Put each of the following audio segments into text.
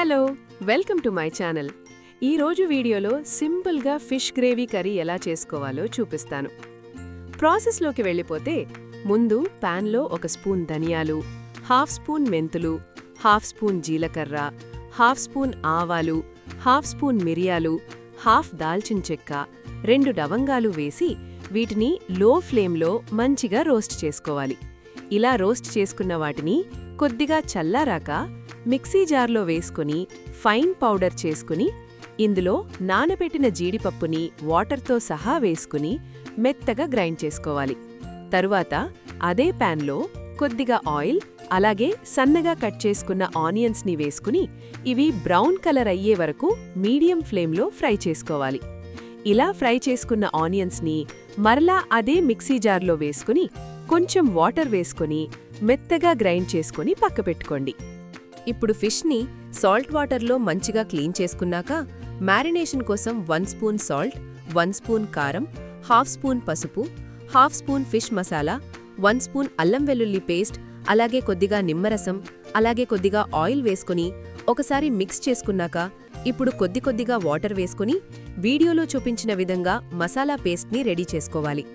Hello, welcome to my channel. ఈరోజు వీడియోలో సింపుల్గా ఫిష్ గ్రేవీ కర్రీ ఎలా చేసుకోవాలో చూపిస్తాను. ప్రాసెస్లోకి వెళ్ళిపోతే ముందు ప్యాన్లో 1 స్పూన్ ధనియాలు, 1/2 స్పూన్ మెంతులు, 1/2 స్పూన్ జీలకర్ర, 1/2 స్పూన్ ఆవాలు, 1/2 స్పూన్ మిరియాలు, 1/2 దాల్చిన చెక్క, 2 లవంగాలు వేసి వీటిని లో ఫ్లేమ్లో మంచిగా రోస్ట్ చేసుకోవాలి. ఇలా రోస్ట్ చేసుకున్న వాటిని కొద్దిగా చల్లారాక మిక్సీ జార్లో వేసుకుని ఫైన్ పౌడర్ చేసుకుని ఇందులో నానబెట్టిన జీడిపప్పుని వాటర్తో సహా వేసుకుని మెత్తగా గ్రైండ్ చేసుకోవాలి. తరువాత అదే ప్యాన్లో కొద్దిగా ఆయిల్, అలాగే సన్నగా కట్ చేసుకున్న ఆనియన్స్ని వేసుకుని ఇవి బ్రౌన్ కలర్ అయ్యే వరకు మీడియం ఫ్లేమ్లో ఫ్రై చేసుకోవాలి. ఇలా ఫ్రై చేసుకున్న ఆనియన్స్ని మరలా అదే మిక్సీ జార్లో వేసుకుని కొంచెం వాటర్ వేసుకుని మెత్తగా గ్రైండ్ చేసుకుని పక్కపెట్టుకోండి. ఇప్పుడు ఫిష్ని సాల్ట్ వాటర్లో మంచిగా క్లీన్ చేసుకున్నాక మ్యారినేషన్ కోసం 1 స్పూన్ సాల్ట్, 1 స్పూన్ కారం, 1/2 స్పూన్ పసుపు, 1/2 స్పూన్ ఫిష్ మసాలా, 1 స్పూన్ అల్లం వెల్లుల్లి పేస్ట్, అలాగే కొద్దిగా నిమ్మరసం, అలాగే కొద్దిగా ఆయిల్ వేసుకుని ఒకసారి మిక్స్ చేసుకున్నాక ఇప్పుడు కొద్దిగా వాటర్ వేసుకుని వీడియోలో చూపించిన విధంగా మసాలా పేస్ట్ని రెడీ చేసుకోవాలి.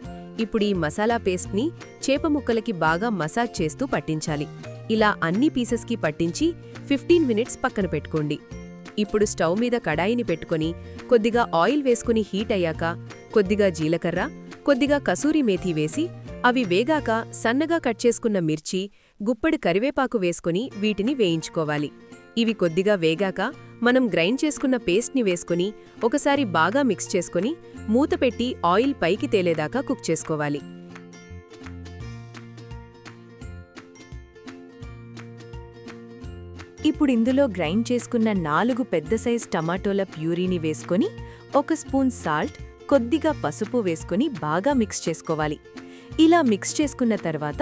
ఇప్పుడు ఈ మసాలా పేస్ట్ని చేప ముక్కలకి బాగా మసాజ్ చేస్తూ పట్టించాలి. ఇలా అన్ని పీసెస్కి పట్టించి 15 మినిట్స్ పక్కన పెట్టుకోండి. ఇప్పుడు స్టవ్ మీద కడాయిని పెట్టుకుని కొద్దిగా ఆయిల్ వేసుకుని హీట్ అయ్యాక కొద్దిగా జీలకర్ర, కొద్దిగా కసూరి మేథీ వేసి అవి వేగాక సన్నగా కట్ చేసుకున్న మిర్చి, గుప్పెడు కరివేపాకు వేసుకుని వీటిని వేయించుకోవాలి. ఇవి కొద్దిగా వేగాక మనం గ్రైండ్ చేసుకున్న పేస్ట్ని వేసుకుని ఒకసారి బాగా మిక్స్ చేసుకుని మూత పెట్టి ఆయిల్ పైకి తేలేదాకా కుక్ చేసుకోవాలి. ఇప్పుడు ఇందులో గ్రైండ్ చేసుకున్న 4 పెద్ద సైజ్ టమాటోల ప్యూరీని వేసుకొని 1 స్పూన్ సాల్ట్, కొద్దిగా పసుపు వేసుకుని బాగా మిక్స్ చేసుకోవాలి. ఇలా మిక్స్ చేసుకున్న తర్వాత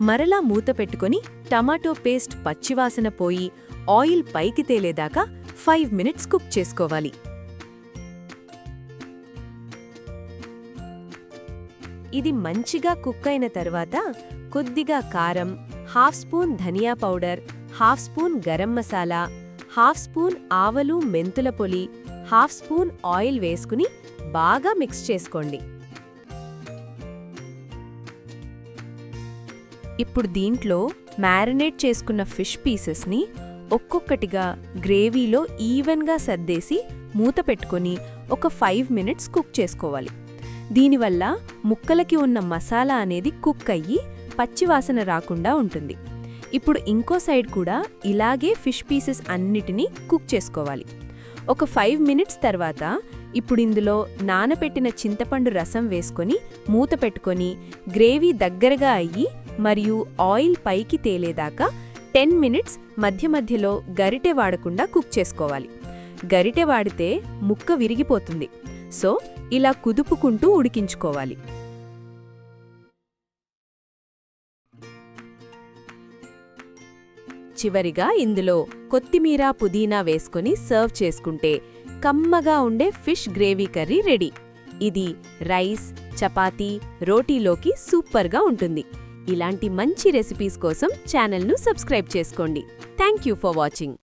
మరలా మూత పెట్టుకుని టమాటో పేస్ట్ పచ్చివాసన పోయి ఆయిల్ పైకి తేలేదాకా 5 మినిట్స్ కుక్ చేసుకోవాలి. ఇది మంచిగా కుక్ అయిన తర్వాత కొద్దిగా కారం, 1/2 స్పూన్ ధనియా powder, 1/2 spoon garam masala, 1/2 spoon ఆవలు మెంతుల పొడి, 1/2 స్పూన్ ఆయిల్ వేసుకుని బాగా మిక్స్ చేసుకోండి. ఇప్పుడు దీంట్లో మ్యారినేట్ చేసుకున్న ఫిష్ పీసెస్ని ఒక్కొక్కటిగా గ్రేవీలో ఈవెన్గా సర్దేసి మూత పెట్టుకుని ఒక 5 మినిట్స్ కుక్ చేసుకోవాలి. దీనివల్ల ముక్కలకి ఉన్న మసాలా అనేది కుక్ అయ్యి పచ్చివాసన రాకుండా ఉంటుంది. ఇప్పుడు ఇంకో సైడ్ కూడా ఇలాగే ఫిష్ పీసెస్ అన్నిటినీ కుక్ చేసుకోవాలి. ఒక 5 మినిట్స్ తర్వాత ఇప్పుడు ఇందులో నానబెట్టిన చింతపండు రసం వేసుకొని మూత పెట్టుకొని గ్రేవీ దగ్గరగా అయ్యి మరియు ఆయిల్ పైకి తేలేదాకా 10 మినిట్స్ మధ్య మధ్యలో గరిటె వాడకుండా కుక్ చేసుకోవాలి. గరిటె వాడితే ముక్క విరిగిపోతుంది. సో ఇలా కుదుపుకుంటూ ఉడికించుకోవాలి. చివరిగా ఇందులో కొత్తిమీర, పుదీనా వేసుకొని సర్వ్ చేసుకుంటే కమ్మగా ఉండే ఫిష్ గ్రేవీ కర్రీ రెడీ. ఇది రైస్, చపాతీ, రోటీలోకి సూపర్గా ఉంటుంది. ఇలాంటి మంచి రెసిపీస్ కోసం ఛానల్ను సబ్స్క్రైబ్ చేసుకోండి. Thank you for watching.